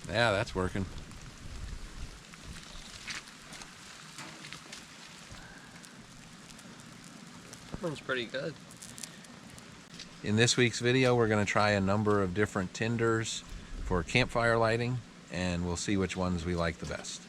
Yeah, that's working. That one's pretty good. In this week's video, we're going to try a number of different tinders for campfire lighting, and we'll see which ones we like the best.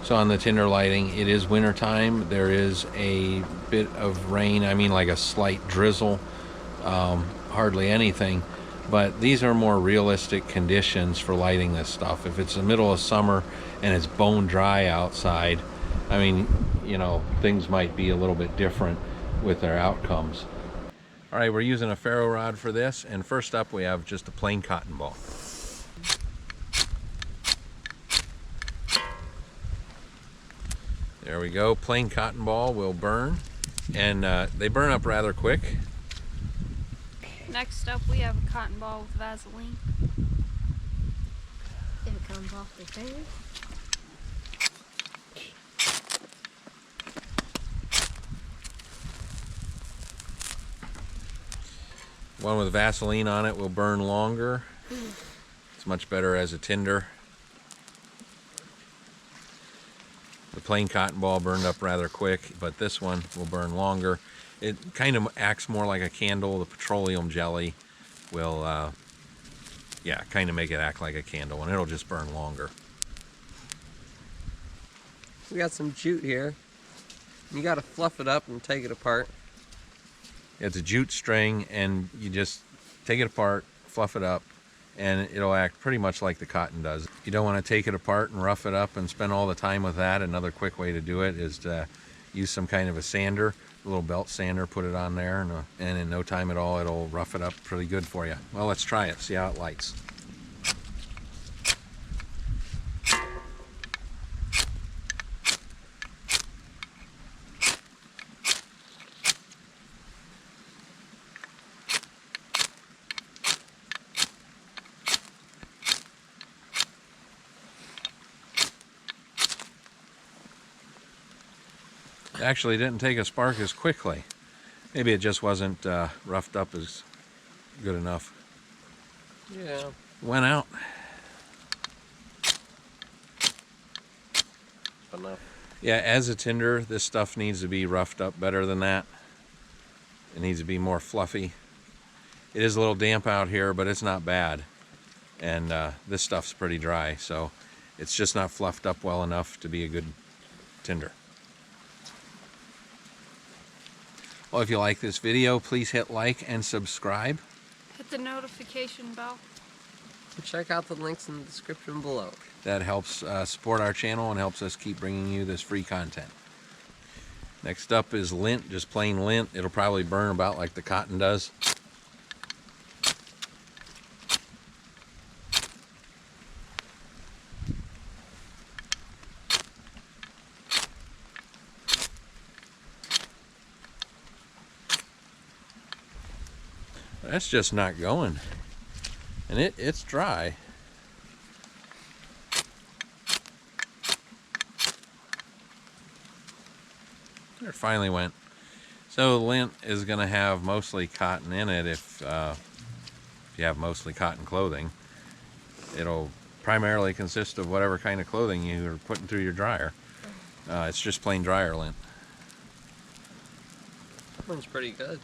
So on the tinder lighting, it is winter time. There is a bit of rain. I mean, like a slight drizzle, hardly anything. But these are more realistic conditions for lighting this stuff. If it's the middle of summer and it's bone dry outside, I mean, you know, things might be a little bit different with their outcomes. All right, we're using a ferro rod for this. And first up, we have just a plain cotton ball. There we go. Plain cotton ball will burn, and they burn up rather quick. Next up, we have a cotton ball with Vaseline. If it comes off the fingers. One with Vaseline on it will burn longer. It's much better as a tinder. The plain cotton ball burned up rather quick, but this one will burn longer. It kind of acts more like a candle. The petroleum jelly will, yeah, kind of make it act like a candle, and it'll just burn longer. We got some jute here. You got to fluff it up and take it apart. It's a jute string, and you just take it apart, fluff it up, and it'll act pretty much like the cotton does. You don't want to take it apart and rough it up and spend all the time with that. Another quick way to do it is to use some kind of a sander, a little belt sander, put it on there, and in no time at all, it'll rough it up pretty good for you. Well, let's try it, see how it lights. It actually didn't take a spark as quickly. Maybe it just wasn't roughed up as good enough. Yeah. Went out. Enough. Yeah, as a tinder, this stuff needs to be roughed up better than that. It needs to be more fluffy. It is a little damp out here, but it's not bad. And this stuff's pretty dry, so it's just not fluffed up well enough to be a good tinder. Well, if you like this video, please hit like and subscribe. Hit the notification bell. And check out the links in the description below. That helps support our channel and helps us keep bringing you this free content. Next up is lint, just plain lint. It'll probably burn about like the cotton does. That's just not going. And it's dry. There, it finally went. So lint is going to have mostly cotton in it if you have mostly cotton clothing. It'll primarily consist of whatever kind of clothing you're putting through your dryer. It's just plain dryer lint. That one's pretty good.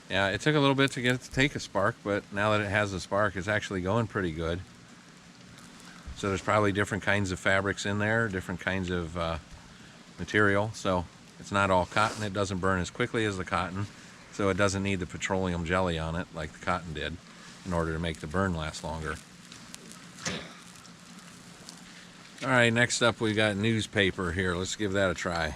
Yeah, it took a little bit to get it to take a spark, but now that it has a spark, it's actually going pretty good. So there's probably different kinds of fabrics in there, different kinds of material. So it's not all cotton. It doesn't burn as quickly as the cotton, so it doesn't need the petroleum jelly on it like the cotton did in order to make the burn last longer. All right, next up we got newspaper here. Let's give that a try.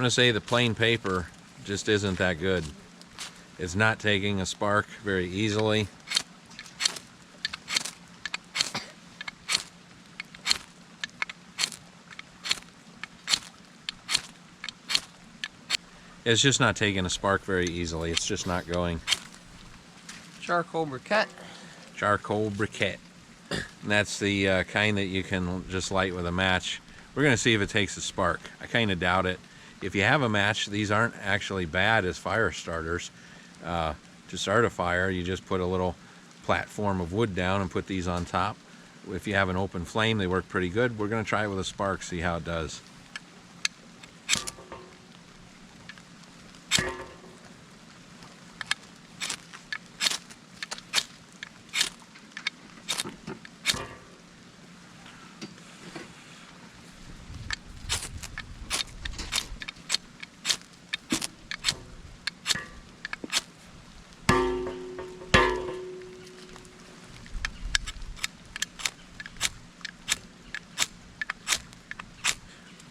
going to say the plain paper just isn't that good. It's not taking a spark very easily. It's just not taking a spark very easily. It's just not going. Charcoal briquette. Charcoal briquette. And that's the kind that you can just light with a match. We're going to see if it takes a spark. I kind of doubt it. If you have a match, these aren't actually bad as fire starters. To start a fire, you just put a little platform of wood down and put these on top. If you have an open flame, they work pretty good. We're going to try it with a spark, see how it does.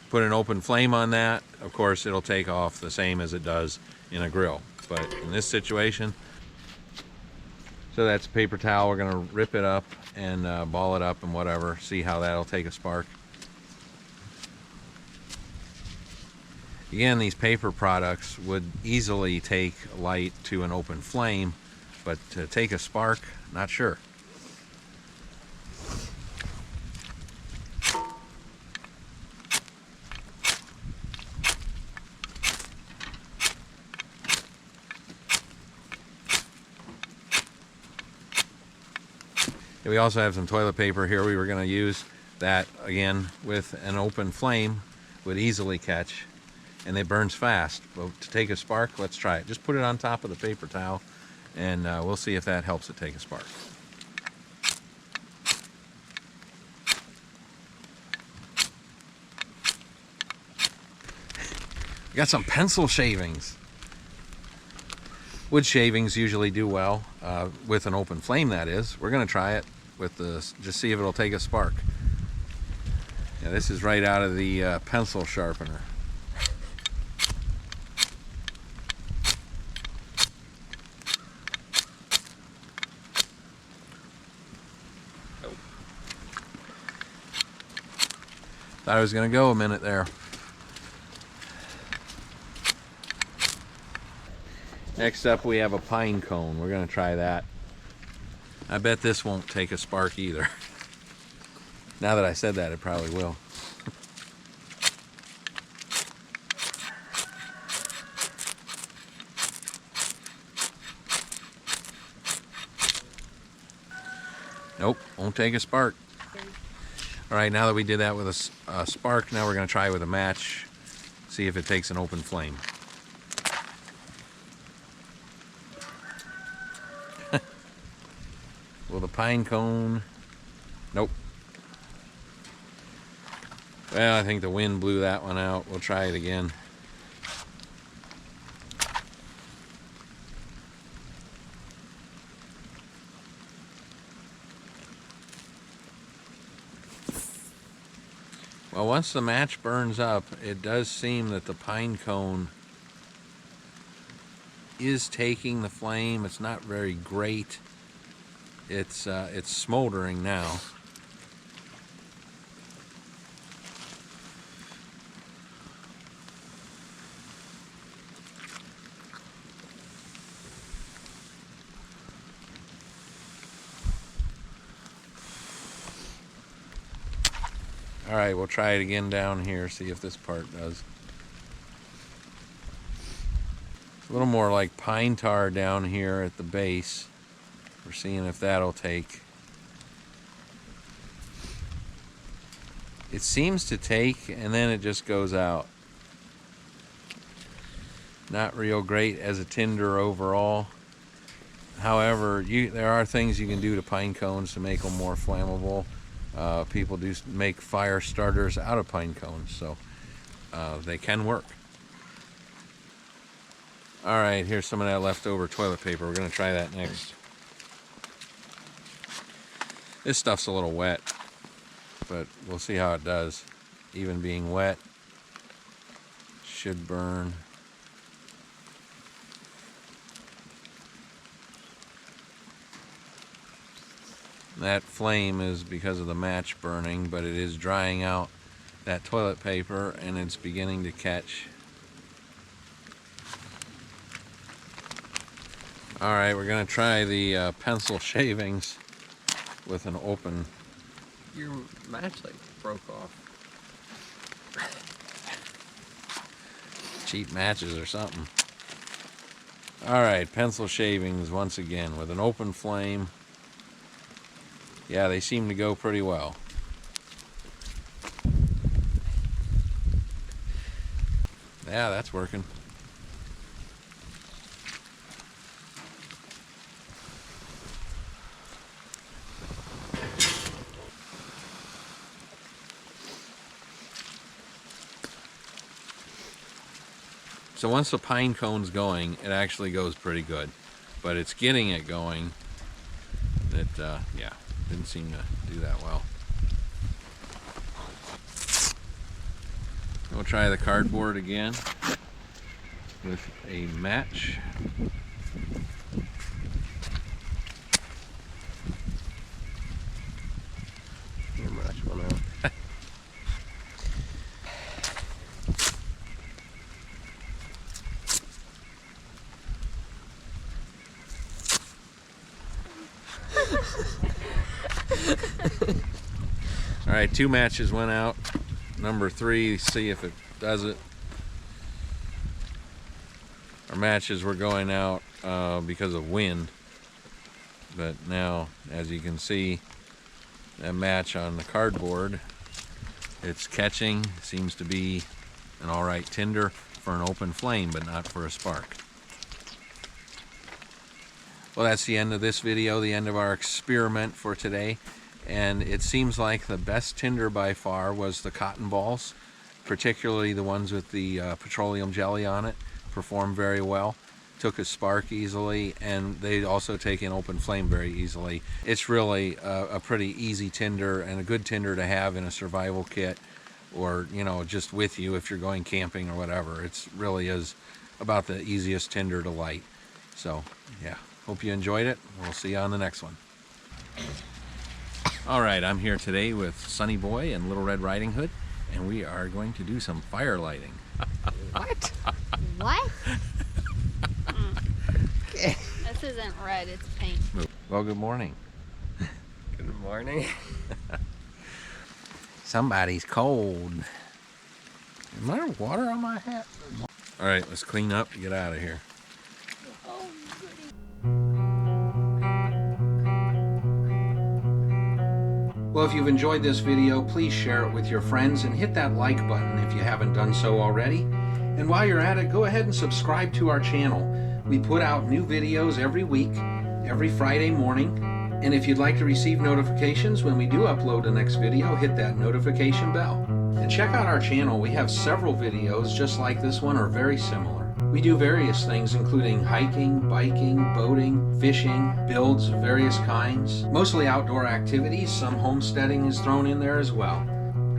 Put an open flame on that, of course it'll take off the same as it does in a grill. But in this situation, so that's a paper towel. We're gonna rip it up and ball it up and whatever, see how that'll take a spark. Again, these paper products would easily take light to an open flame, but to take a spark, not sure. We also have some toilet paper here we were going to use that, again, with an open flame would easily catch, and it burns fast. But to take a spark, let's try it. Just put it on top of the paper towel, and we'll see if that helps it take a spark. We got some pencil shavings. Wood shavings usually do well with an open flame, that is. We're going to try it with this, just see if it'll take a spark. Yeah, this is right out of the pencil sharpener. Thought I was going to go a minute there. Next up, we have a pine cone. We're going to try that. I bet this won't take a spark either. Now that I said that, it probably will. Nope, won't take a spark. All right, now that we did that with a spark, now we're going to try it with a match. See if it takes an open flame. Well, the pine cone, nope. Well, I think the wind blew that one out. We'll try it again. Well, once the match burns up, it does seem that the pine cone is taking the flame. It's not very great. It's smoldering now. All right, we'll try it again down here, see if this part does. It's a little more like pine tar down here at the base. We're seeing if that'll take. It seems to take, and then it just goes out. Not real great as a tinder overall. However, there are things you can do to pine cones to make them more flammable. People do make fire starters out of pine cones, so they can work. All right, here's some of that leftover toilet paper. We're going to try that next. This stuff's a little wet, but we'll see how it does. Even being wet, should burn. That flame is because of the match burning, but it is drying out that toilet paper and it's beginning to catch. Alright, we're going to try the pencil shavings with an open. Your match like broke off. Cheap matches or something. Alright, pencil shavings once again with an open flame. Yeah, they seem to go pretty well. Yeah, that's working. So once the pine cone's going, it actually goes pretty good. But it's getting it going that, yeah, didn't seem to do that well. We'll try the cardboard again with a match. Your match went out. All right, 2 matches went out. Number 3, see if it does it. Our matches were going out because of wind, but now, as you can see, that match on the cardboard, it's catching. Seems to be an all right tinder for an open flame, but not for a spark. Well, that's the end of this video, the end of our experiment for today. And it seems like the best tinder by far was the cotton balls, particularly the ones with the petroleum jelly on it. Performed very well, took a spark easily, and they also take an open flame very easily. It's really a pretty easy tinder and a good tinder to have in a survival kit, or just with you if you're going camping or whatever. It really is about the easiest tinder to light. So yeah, hope you enjoyed it. We'll see you on the next one. Alright, I'm here today with Sunny Boy and Little Red Riding Hood, and we are going to do some fire lighting. What? What? This isn't red, it's pink. Well, good morning. Good morning. Somebody's cold. Is there water on my hat? Alright, let's clean up and get out of here. Oh, goody. Well, if you've enjoyed this video, please share it with your friends and hit that like button if you haven't done so already. And while you're at it, go ahead and subscribe to our channel. We put out new videos every week, every Friday morning. And if you'd like to receive notifications when we do upload the next video, hit that notification bell. And check out our channel. We have several videos just like this one or very similar. We do various things including hiking, biking, boating, fishing, builds of various kinds. Mostly outdoor activities, some homesteading is thrown in there as well.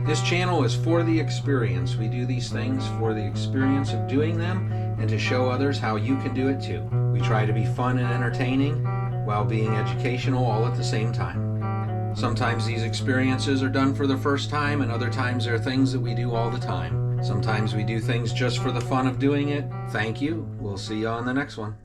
This channel is for the experience. We do these things for the experience of doing them and to show others how you can do it too. We try to be fun and entertaining while being educational all at the same time. Sometimes these experiences are done for the first time, and other times they're things that we do all the time. Sometimes we do things just for the fun of doing it. Thank you. We'll see you on the next one.